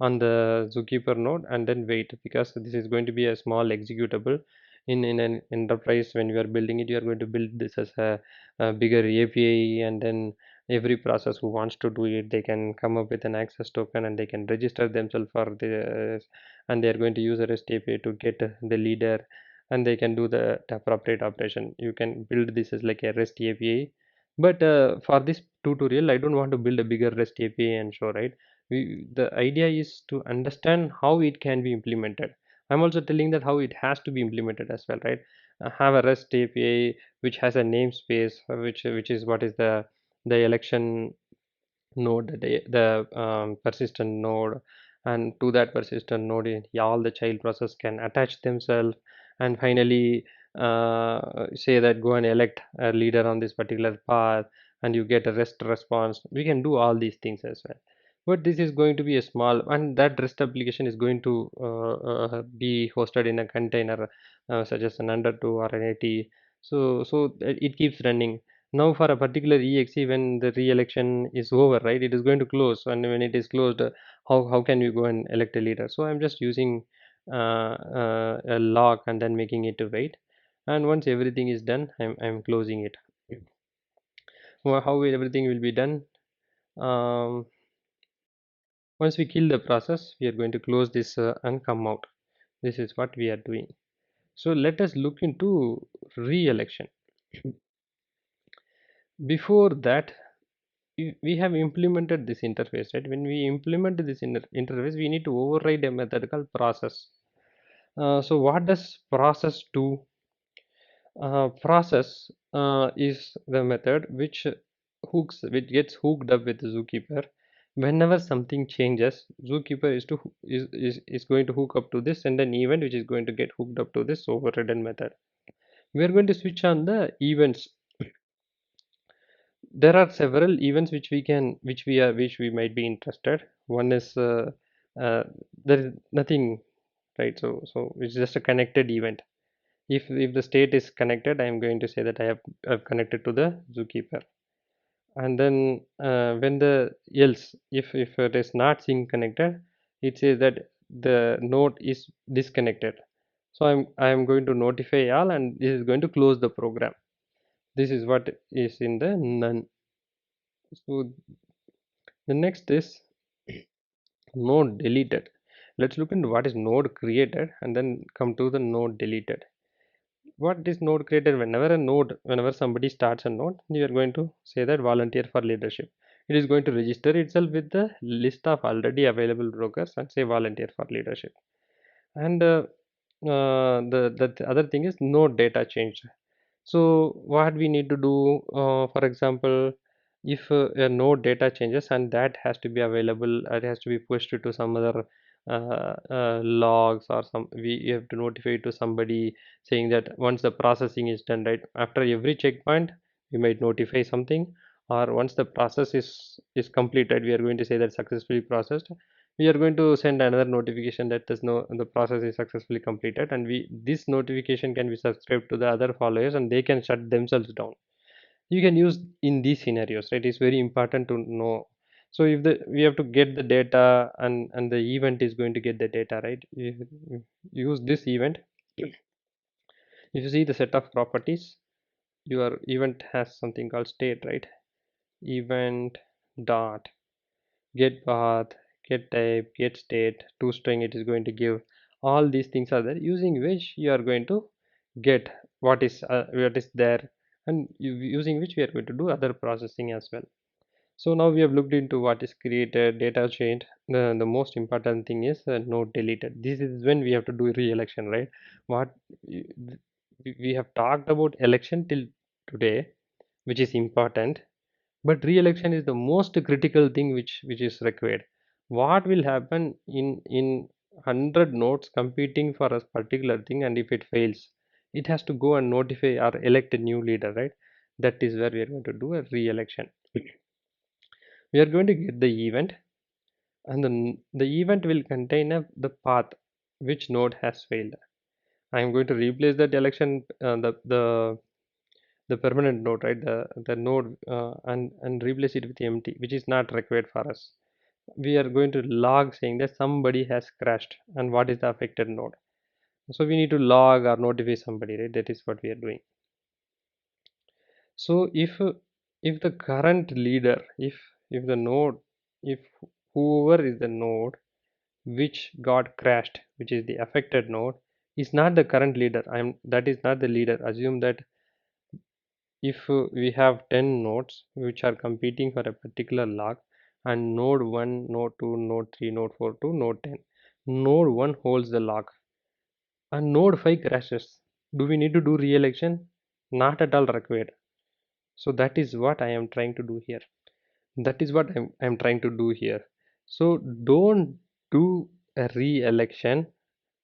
on the zookeeper node and then wait, because this is going to be a small executable. In an enterprise, when you are building it, you are going to build this as a bigger API, and then every process who wants to do it, they can come up with an access token and they can register themselves for this, and they are going to use a REST API to get the leader, and they can do the appropriate operation. You can build this as like a REST API But for this tutorial, I don't want to build a bigger REST API and show, right? The idea is to understand how it can be implemented. I'm also telling that how it has to be implemented as well, right? Have a REST API which has a namespace, which is what is the election node, the persistent node, and to that persistent node, all the child process can attach themselves, and finally say that go and elect a leader on this particular path, and you get a REST response. We can do all these things as well. But this is going to be a small, and that REST application is going to be hosted in a container such as an under 2 or an 80. So it keeps running. Now for a particular exe, when the re-election is over, right, it is going to close, and when it is closed, how can you go and elect a leader? So I'm just using a lock and then making it to wait, and once everything is done, I'm closing it. Well, how will everything will be done? um, Once we kill the process, we are going to close this and come out. This is what we are doing. So let us look into re-election. Before that, we have implemented this interface, right? When we implement this interface, we need to override a method called process. So what does process do? Process is the method which gets hooked up with Zookeeper. Whenever something changes, Zookeeper is going to hook up to this, and an event which is going to get hooked up to this overridden method. We are going to switch on the events. There are several events which we might be interested. One is uh, there is nothing, right? So it's just a connected event. If the state is connected, I am going to say that I've connected to the Zookeeper. And then when the else, if it is not sync connected, it says that the node is disconnected. So I'm going to notify all, and this is going to close the program. This is what is in the none. So the next is node deleted. Let's look into what is node created and then come to the node deleted. What is node created? Whenever somebody starts a node, you are going to say that volunteer for leadership. It is going to register itself with the list of already available brokers and say volunteer for leadership. And the other thing is node data change. So what we need to do, for example, if a node data changes, and that has to be available, it has to be pushed to some other logs, or we have to notify to somebody saying that once the processing is done, right? After every checkpoint, we might notify something, or once the process is completed, we are going to say that successfully processed. We are going to send another notification that the process is successfully completed, and we this notification can be subscribed to the other followers, and they can shut themselves down. You can use in these scenarios, right? It's very important to know. So if the we have to get the data, and the event is going to get the data, right? You use this event. If you see the set of properties, your event has something called state, right? Event dot get path, get type, get state, toString it is going to give. All these things are there, using which you are going to get what is there, and using which we are going to do other processing as well. So now we have looked into what is created, data changed. The most important thing is node deleted. This is when we have to do re-election, right? What we have talked about election till today, which is important, but re-election is the most critical thing which is required. What will happen in 100 nodes competing for a particular thing, and if it fails, it has to go and notify or elect a new leader, right? That is where we are going to do a re-election. We are going to get the event, and the event will contain the path which node has failed. I am going to replace that election, the permanent node, right? The node, and replace it with empty, which is not required for us. We are going to log saying that somebody has crashed, and what is the affected node. So we need to log or notify somebody, right? That is what we are doing. So if the current leader, if the node, if whoever is the node which got crashed, which is the affected node, is not the current leader, I'm that is not the leader. Assume that if we have 10 nodes which are competing for a particular lock, and node 1, node 2, node 3, node 4 to node 10, node 1 holds the lock and node 5 crashes, do we need to do re-election? Not at all required. So that is what I am trying to do here. That is what I'm trying to do here. So don't do a re-election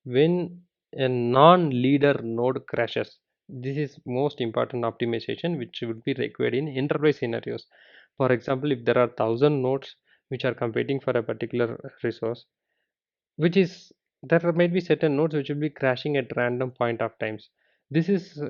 when a non-leader node crashes. This is most important optimization which would be required in enterprise scenarios. For example, if there are 1000 nodes which are competing for a particular resource, which is, there might be certain nodes which will be crashing at random point of times. This is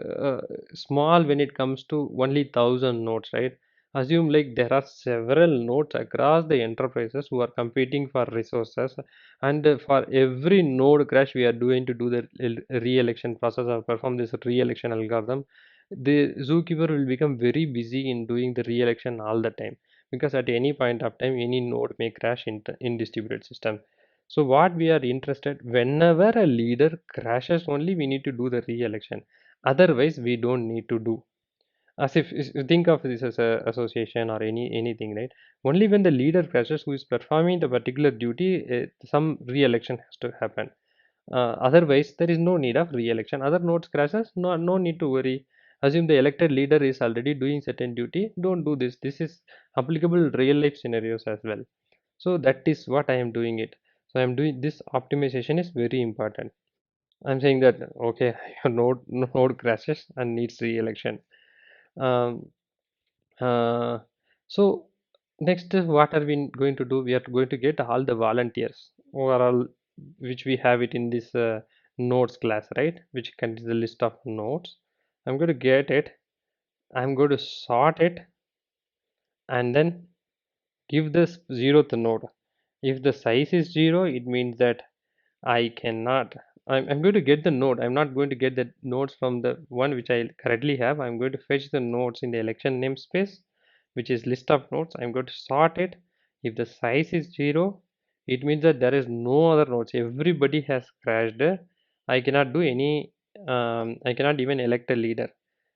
small when it comes to only 1000 nodes, right? Assume like there are several nodes across the enterprises who are competing for resources, and for every node crash we are doing to do the re-election process or perform this re-election algorithm, the zookeeper will become very busy in doing the re-election all the time, because at any point of time any node may crash in distributed system. So what we are interested, whenever a leader crashes only we need to do the re-election. Otherwise we don't need to do. As if you think of this as a association or anything, right? Only when the leader crashes who is performing the particular duty, some re-election has to happen. Otherwise there is no need of re-election. Other nodes crashes, no need to worry. Assume the elected leader is already doing certain duty, don't do this. This is applicable real life scenarios as well. So that is what I am doing it. So I am doing this optimization is very important. I'm saying that okay, your node crashes and needs re-election. um, uh, so next, what are we going to do? We are going to get all the volunteers overall, which we have it in this nodes class, right? Which contains the list of nodes. I'm going to get it. I'm going to sort it and then give this 0th node. If the size is 0, it means that I cannot. I'm going to get the node. I'm not going to get the nodes from the one which I currently have. I'm going to fetch the nodes in the election namespace, which is list of nodes. I'm going to sort it. If the size is 0, it means that there is no other nodes. Everybody has crashed. I cannot do any. I cannot even elect a leader.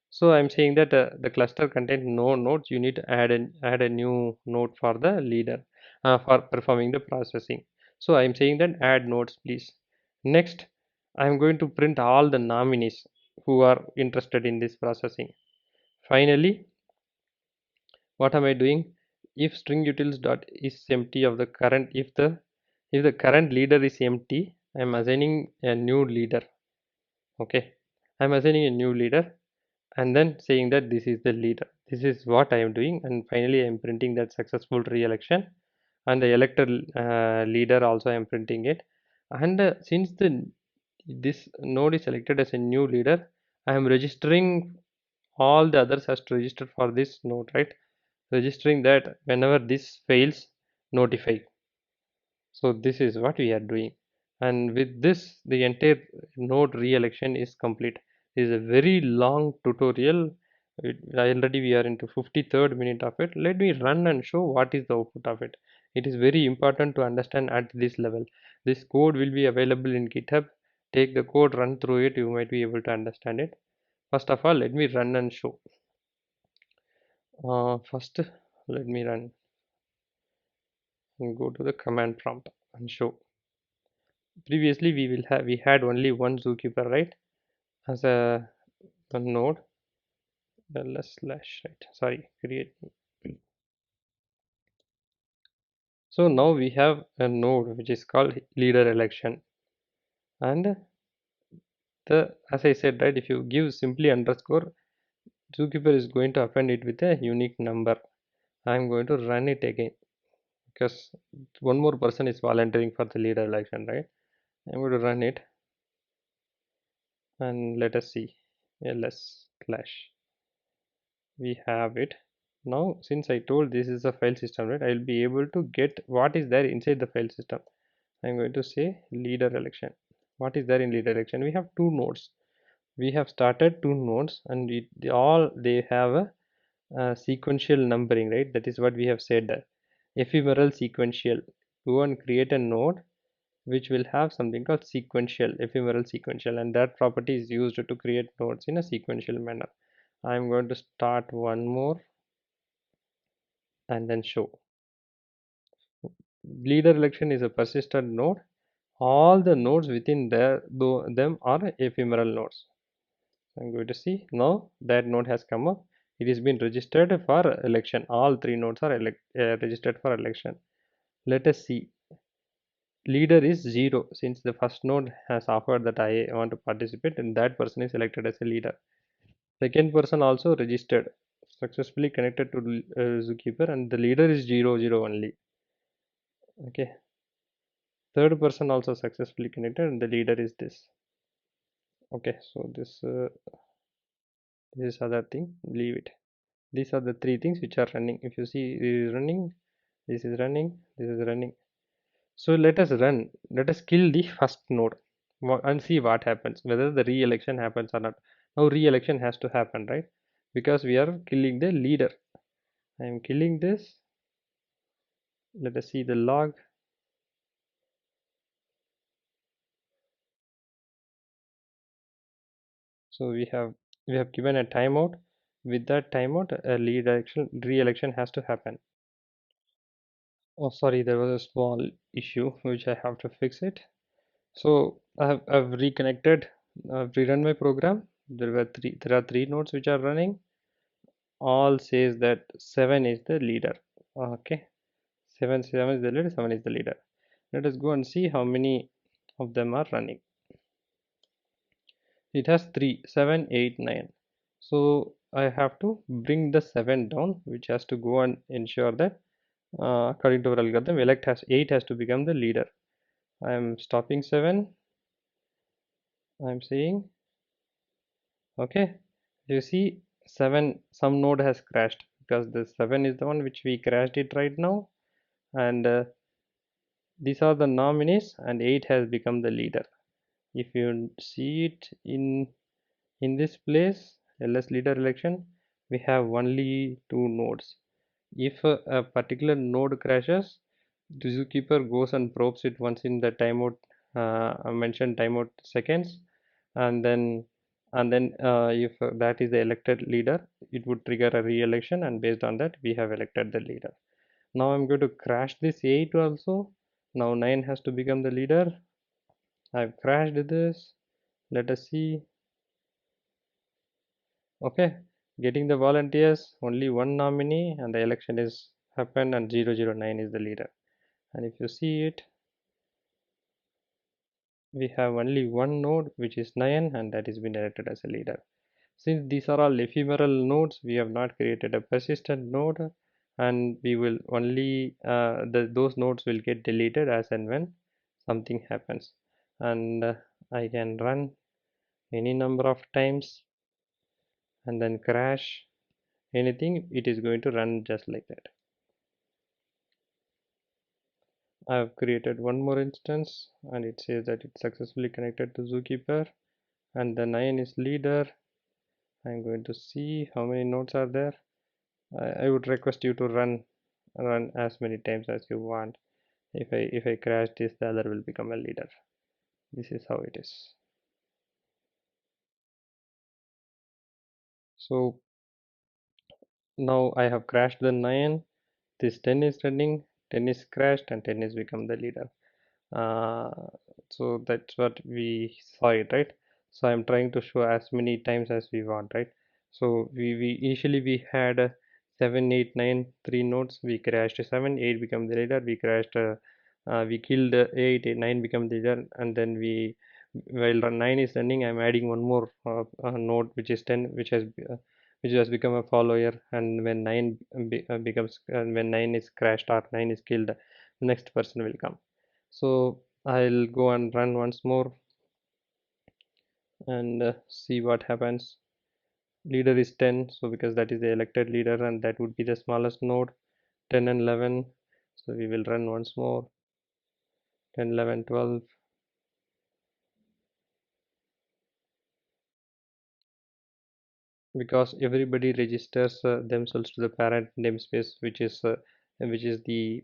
So I'm saying that the cluster contains no nodes. You need to add a new node for the leader for performing the processing. So I'm saying that add nodes please. Next, I'm going to print all the nominees who are interested in this processing. Finally, what am I doing? If string utils dot is empty of the current, if the current leader is empty, I'm assigning a new leader. Okay, I'm assigning a new leader and then saying that this is the leader. This is what I am doing, and finally I am printing that successful re-election, and the elected leader also I am printing it. And since the this node is selected as a new leader, I am registering all the others has to register for this node, right? Registering that whenever this fails, notify. So this is what we are doing, and with this the entire node re-election is complete. This is a very long tutorial. Already we are into 53rd minute of it. Let me run and show what is the output of it. It is very important to understand at this level. This code will be available in GitHub. Take the code, run through it, you might be able to understand it. First of all, let me run and show. First, let me run and go to the command prompt and show. Previously we had only one zookeeper, right, as a node. Ls slash, right, sorry, create. So now we have a node which is called leader election, and the, as I said, right, if you give simply underscore, zookeeper is going to append it with a unique number. I'm going to run it again because one more person is volunteering for the leader election, right? I'm going to run it and let us see. Ls slash, we have it. Now since I told this is a file system, right, I'll be able to get what is there inside the file system. I'm going to say leader election. What is there in leader election? We have two nodes. We have started two nodes, and they have a sequential numbering, right? That is what we have said, ephemeral sequential. Go and create a node which will have something called sequential, ephemeral sequential, and that property is used to create nodes in a sequential manner. I'm going to start one more and then show. Leader election is a persistent node. All the nodes within there, though them are ephemeral nodes. I'm going to see now that node has come up. It has been registered for election. All three nodes are registered for election. Let us see. Leader is 0 since the first node has offered that I want to participate, and that person is elected as a leader. Second person also registered, successfully connected to Zookeeper, and the leader is 0 0 only. Okay. Third person also successfully connected, and the leader is this. Okay, so this is other thing. Leave it. These are the three things which are running. If you see, this is running, this is running, this is running. So let us run. Let us kill the first node and see what happens. Whether the re-election happens or not. Now re-election has to happen, right? Because we are killing the leader. I am killing this. Let us see the log. So we have given a timeout. With that timeout, a re-election has to happen. Oh, sorry, there was a small issue which I have to fix it. So I've reconnected, I've rerun my program. There are three nodes which are running. All says that 7 is the leader. Okay, 7 is the leader, 7 is the leader. Let us go and see how many of them are running. It has 3, 7, 8, 9. So I have to bring the 7 down, which has to go and ensure that according to our algorithm, elect has 8 has to become the leader. I am stopping 7. I'm saying okay. You see 7, some node has crashed because the 7 is the one which we crashed it right now, and these are the nominees, and 8 has become the leader. If you see it in this place, ls leader election, we have only 2 nodes. If a particular node crashes, the zookeeper goes and probes it once in the timeout, I mentioned timeout seconds, and then if that is the elected leader, it would trigger a re-election, and based on that we have elected the leader. Now I'm going to crash this 8 also. Now 9 has to become the leader. I've crashed this. Let us see. Okay, getting the volunteers, only one nominee, and the election is happened, and 0 0 9 is the leader. And if you see it, we have only one node which is 9, and that is been elected as a leader. Since these are all ephemeral nodes, we have not created a persistent node, and we will only those nodes will get deleted as and when something happens. And I can run any number of times and then crash anything, it is going to run just like that. I have created one more instance, and it says that it's successfully connected to Zookeeper, and the 9 is leader. I'm going to see how many nodes are there. I would request you to run as many times as you want. If I crash this, the other will become a leader. This is how it is. So now I have crashed the 9. This 10 is running, 10 is crashed, and 10 is become the leader. uh, so that's what we saw it, right? So I'm trying to show as many times as we want, right? So we initially we had 7 8 9 3 nodes. We crashed 7 8 become the leader. We crashed we killed 8 8 9 become the leader, and then we while 9 is running, I'm adding one more node which is 10, which has become a follower. And when 9 becomes when 9 is crashed or 9 is killed, the next person will come. So I'll go and run once more and see what happens. Leader is 10, so because that is the elected leader, and that would be the smallest node. 10 and 11, so we will run once more. 10 11 12. Because everybody registers themselves to the parent namespace, which is the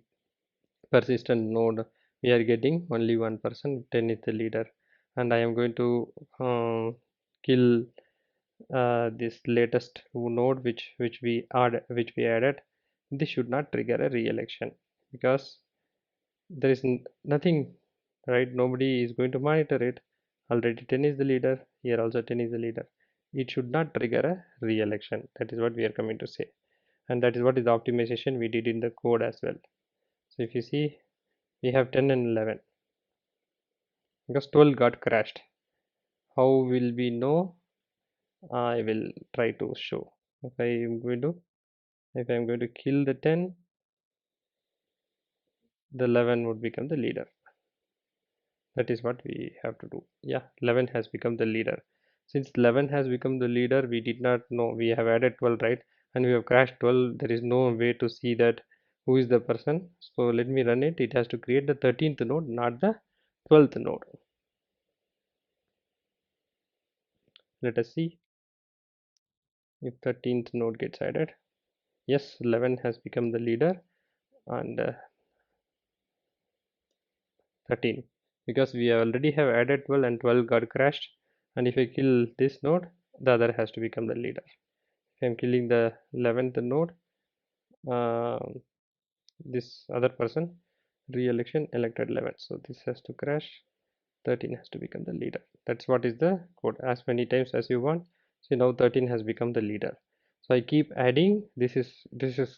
persistent node. We are getting only one person. 10 is the leader, and I am going to kill this latest node which we added, this should not trigger a re-election because there is nothing, right? Nobody is going to monitor it. Already 10 is the leader, here also 10 is the leader. It should not trigger a re-election. That is what we are coming to say, and that is what is the optimization we did in the code as well. So if you see, we have 10 and 11 because 12 got crashed. How will we know? I will try to show. if i am going to if I am going to kill the 10, the 11 would become the leader. That is what we have to do. Yeah, 11 has become the leader. Since 11 has become the leader, we did not know, we have added 12, right? And we have crashed 12. There is no way to see that who is the person. So let me run it. It has to create the 13th node, not the 12th node. Let us see if 13th node gets added. Yes, 11 has become the leader, and 13, because we already have added 12 and 12 got crashed. And if I kill this node, the other has to become the leader. If I'm killing the 11th node, this other person re-election elected 11, so this has to crash. 13 has to become the leader. That's what is the code, as many times as you want. So now 13 has become the leader. So I keep adding. This is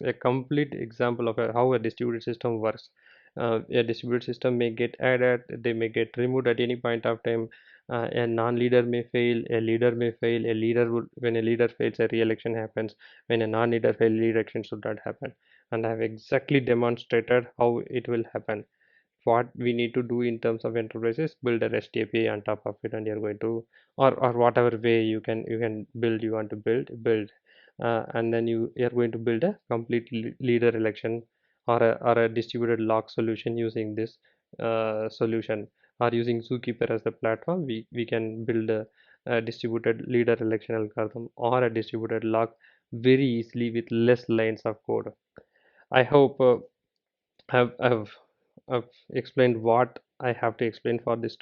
a complete example of how a distributed system works. A distributed system may get added, they may get removed at any point of time. A non-leader may fail, a leader may fail. A leader would, when a leader fails, a re-election happens. When a non-leader fails, re-election should not happen. And I have exactly demonstrated how it will happen. What we need to do in terms of enterprises, build a REST API on top of it, and you're going to, or whatever way you can build, you want to build, and then you're going to build a complete leader election, or a distributed log solution using this solution, or using Zookeeper as the platform. We can build a distributed leader election algorithm or a distributed log very easily with less lines of code. I hope I've explained what I have to explain for this